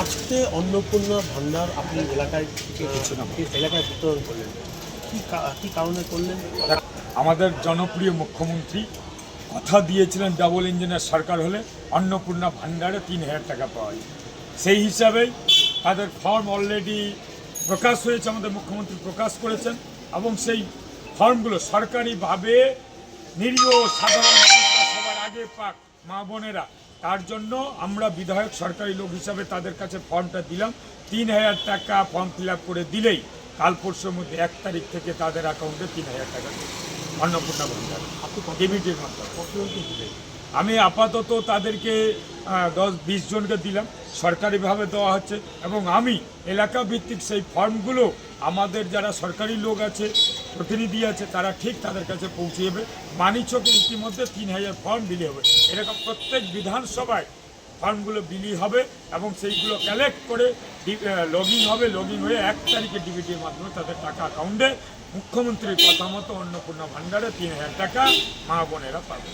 আজকে অন্নপূর্ণা ভান্ডার আপনি এলাকায় এলাকায় বিতরণ করলেন, কি কারণে করলেন? আমাদের জনপ্রিয় মুখ্যমন্ত্রী কথা দিয়েছিলেন ডাবল ইঞ্জিনের সরকার হলে অন্নপূর্ণা ভান্ডারে ৩,০০০ টাকা পাওয়া যায়। সেই হিসাবেই তাদের ফর্ম অলরেডি প্রকাশ হয়েছে, আমাদের মুখ্যমন্ত্রী প্রকাশ করেছেন এবং সেই ফর্মগুলো সরকারিভাবে নিরীহ সাধারণ মানুষরা সবার আগে পাক, মা বোনেরা, তার জন্য আমরা বিধায়ক সরকারি লোক হিসাবে তাদের কাছে ফর্মটা দিলাম। ৩,০০০ টাকা ফর্ম ফিল আপ করে দিলেই কাল পরশুর মধ্যে ১ তারিখ থেকে তাদের অ্যাকাউন্টে ৩,০০০ টাকা অন্নপূর্ণা ভান্ডার ডিবিটির মাধ্যমে। আমি আপাতত তাদেরকে 10-20 জনকে দিলাম, সরকারিভাবে দেওয়া হচ্ছে এবং আমি এলাকা ভিত্তিক সেই ফর্মগুলো আমাদের যারা সরকারি লোক আছে, প্রতিনিধি আছে, তারা ঠিক তাদের কাছে পৌঁছে যাবে। মানিকচকে ইতিমধ্যে ৩,০০০ ফর্ম বিলি হবে। এরকম প্রত্যেক বিধানসভায় ফর্মগুলো বিলি হবে এবং সেইগুলো কালেক্ট করে লগইন হবে। লগইন হয়ে 1 তারিখে ডিবিটির মাধ্যমে তাদের টাকা অ্যাকাউন্টে মুখ্যমন্ত্রীর কথা মতো অন্নপূর্ণা ভান্ডারে ৩,০০০ টাকা মা বোনেরা পাবে।